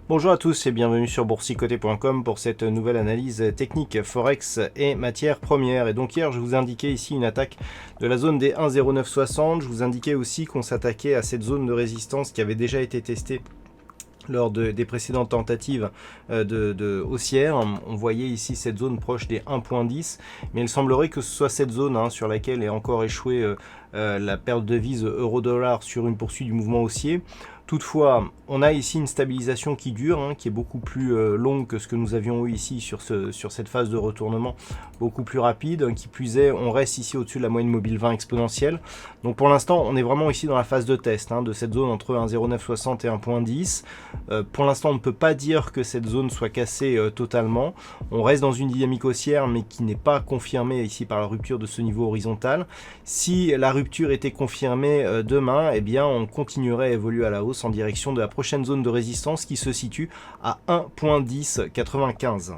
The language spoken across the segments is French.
Bonjour à tous et bienvenue sur boursicoté.com pour cette nouvelle analyse technique Forex et matières premières. Et donc hier je vous indiquais ici une attaque de la zone des 1,0960. Je vous indiquais aussi qu'on s'attaquait à cette zone de résistance qui avait déjà été testée lors des précédentes tentatives de haussière. On voyait ici cette zone proche des 1.10, mais il semblerait que ce soit cette zone sur laquelle est encore échouée la perte de devise euro-dollar sur une poursuite du mouvement haussier. Toutefois, on a ici une stabilisation qui dure, qui est beaucoup plus longue que ce que nous avions eu ici sur cette phase de retournement, beaucoup plus rapide. Qui plus est, on reste ici au-dessus de la moyenne mobile 20 exponentielle. Donc pour l'instant, on est vraiment ici dans la phase de test de cette zone entre 1,0960 et 1.10. Pour l'instant, on ne peut pas dire que cette zone soit cassée totalement. On reste dans une dynamique haussière, mais qui n'est pas confirmée ici par la rupture de ce niveau horizontal. Si la rupture était confirmée demain, eh bien, on continuerait à évoluer à la hausse en direction de la prochaine zone de résistance qui se situe à 1.1095.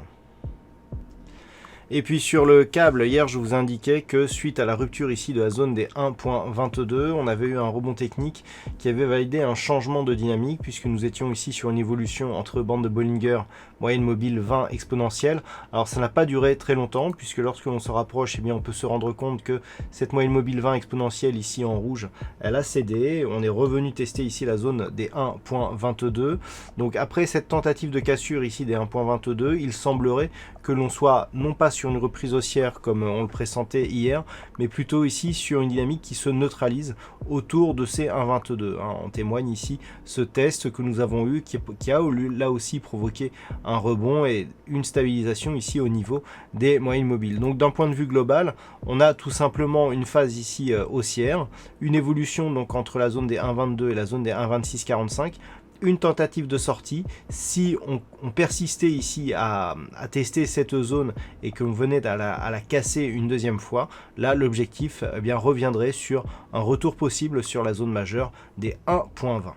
Et puis sur le câble, hier je vous indiquais que suite à la rupture ici de la zone des 1.22, on avait eu un rebond technique qui avait validé un changement de dynamique puisque nous étions ici sur une évolution entre bande de Bollinger, moyenne mobile 20 exponentielle. Alors ça n'a pas duré très longtemps puisque lorsque l'on se rapproche, eh bien, on peut se rendre compte que cette moyenne mobile 20 exponentielle ici en rouge, elle a cédé. On est revenu tester ici la zone des 1.22. Donc après cette tentative de cassure ici des 1.22, il semblerait que l'on soit non pas sur une reprise haussière comme on le pressentait hier, mais plutôt ici sur une dynamique qui se neutralise autour de ces 1,22. En témoigne ici ce test que nous avons eu qui a là aussi provoqué un rebond et une stabilisation ici au niveau des moyennes mobiles. Donc d'un point de vue global, on a tout simplement une phase ici haussière, une évolution donc entre la zone des 1,22 et la zone des 1,2645. Une tentative de sortie. Si on persistait ici à tester cette zone et que l'on venait à la casser une deuxième fois, là l'objectif reviendrait sur un retour possible sur la zone majeure des 1.20.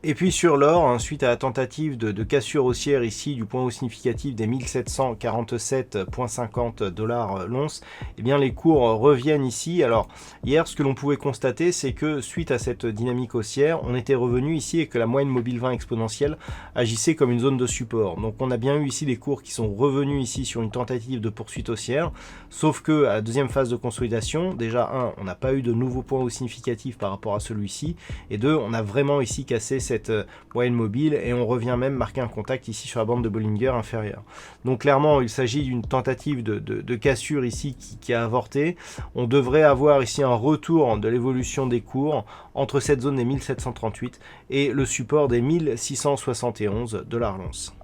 Et puis sur l'or, suite à la tentative de cassure haussière ici du point haut significatif des 1747,50 $ l'once, eh bien les cours reviennent ici. Alors hier, ce que l'on pouvait constater, c'est que suite à cette dynamique haussière, on était revenu ici et que la moyenne mobile 20 exponentielle agissait comme une zone de support. Donc on a bien eu ici des cours qui sont revenus ici sur une tentative de poursuite haussière, sauf que à la deuxième phase de consolidation, déjà on n'a pas eu de nouveau point haut significatif par rapport à celui-ci, et deux, on a vraiment ici cassé cette moyenne mobile et on revient même marquer un contact ici sur la bande de Bollinger inférieure. Donc clairement il s'agit d'une tentative de cassure ici qui a avorté. On devrait avoir ici un retour de l'évolution des cours entre cette zone des 1738 et le support des 1671 $ l'once.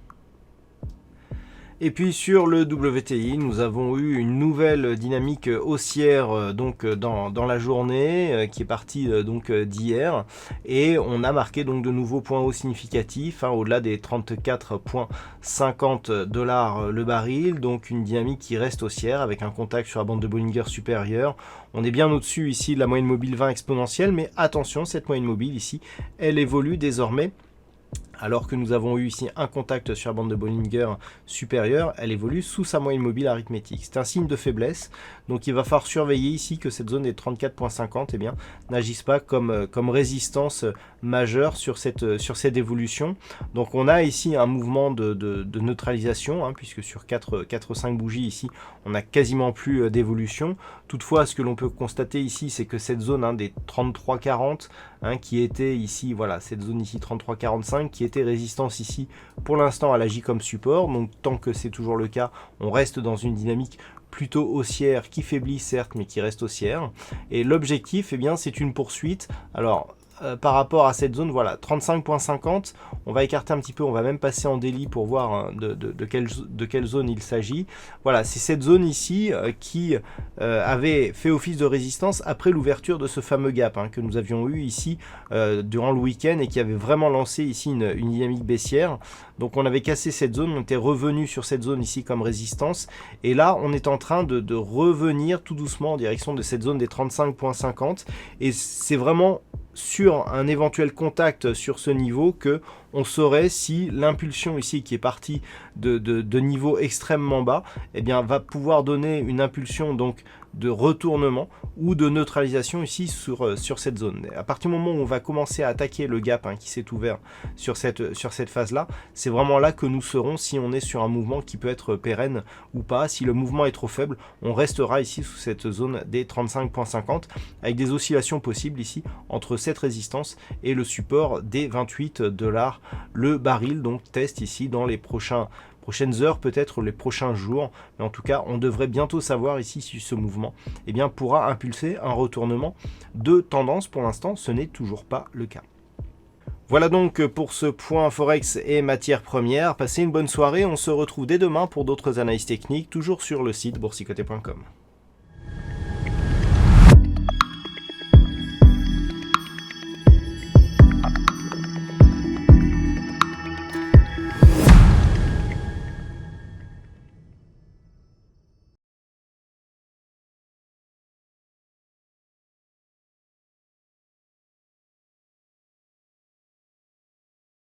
Et puis sur le WTI, nous avons eu une nouvelle dynamique haussière dans la journée qui est partie d'hier, et on a marqué donc de nouveaux points hauts significatifs au-delà des 34,50 $ le baril, donc une dynamique qui reste haussière avec un contact sur la bande de Bollinger supérieure. On est bien au-dessus ici de la moyenne mobile 20 exponentielle, mais attention, cette moyenne mobile ici, elle évolue désormais. Alors que nous avons eu ici un contact sur la bande de Bollinger supérieure, elle évolue sous sa moyenne mobile arithmétique. C'est un signe de faiblesse, donc il va falloir surveiller ici que cette zone des 34,50 n'agisse pas comme résistance majeure sur cette évolution. Donc on a ici un mouvement de neutralisation, puisque sur 4-5 bougies ici, on n'a quasiment plus d'évolution. Toutefois, ce que l'on peut constater ici, c'est que cette zone des 33,40 qui était ici, voilà, cette zone ici 33,45 qui était résistance ici, pour l'instant elle agit comme support. Donc tant que c'est toujours le cas, on reste dans une dynamique plutôt haussière qui faiblit certes mais qui reste haussière, et l'objectif c'est une poursuite. Alors par rapport à cette zone, voilà, 35,50, on va écarter un petit peu, on va même passer en daily pour voir hein, de quelle zone il s'agit. Voilà, c'est cette zone ici qui avait fait office de résistance après l'ouverture de ce fameux gap hein, que nous avions eu ici durant le week-end et qui avait vraiment lancé ici une dynamique baissière. Donc on avait cassé cette zone, on était revenu sur cette zone ici comme résistance, et là on est en train de revenir tout doucement en direction de cette zone des 35,50, et c'est vraiment sur un éventuel contact sur ce niveau que on saurait si l'impulsion ici qui est partie de niveau extrêmement bas, eh bien va pouvoir donner une impulsion donc de retournement ou de neutralisation ici sur cette zone. À partir du moment où on va commencer à attaquer le gap hein, qui s'est ouvert sur cette phase là, c'est vraiment là que nous serons si on est sur un mouvement qui peut être pérenne ou pas. Si le mouvement est trop faible, on restera ici sous cette zone des 35,50 avec des oscillations possibles ici entre cette résistance et le support des 28 $ le baril. Donc test ici dans les prochaines heures, peut-être les prochains jours, mais en tout cas on devrait bientôt savoir ici si ce mouvement eh bien, pourra impulser un retournement de tendance. Pour l'instant ce n'est toujours pas le cas. Voilà donc pour ce point Forex et matières premières. Passez une bonne soirée, on se retrouve dès demain pour d'autres analyses techniques, toujours sur le site boursicoté.com.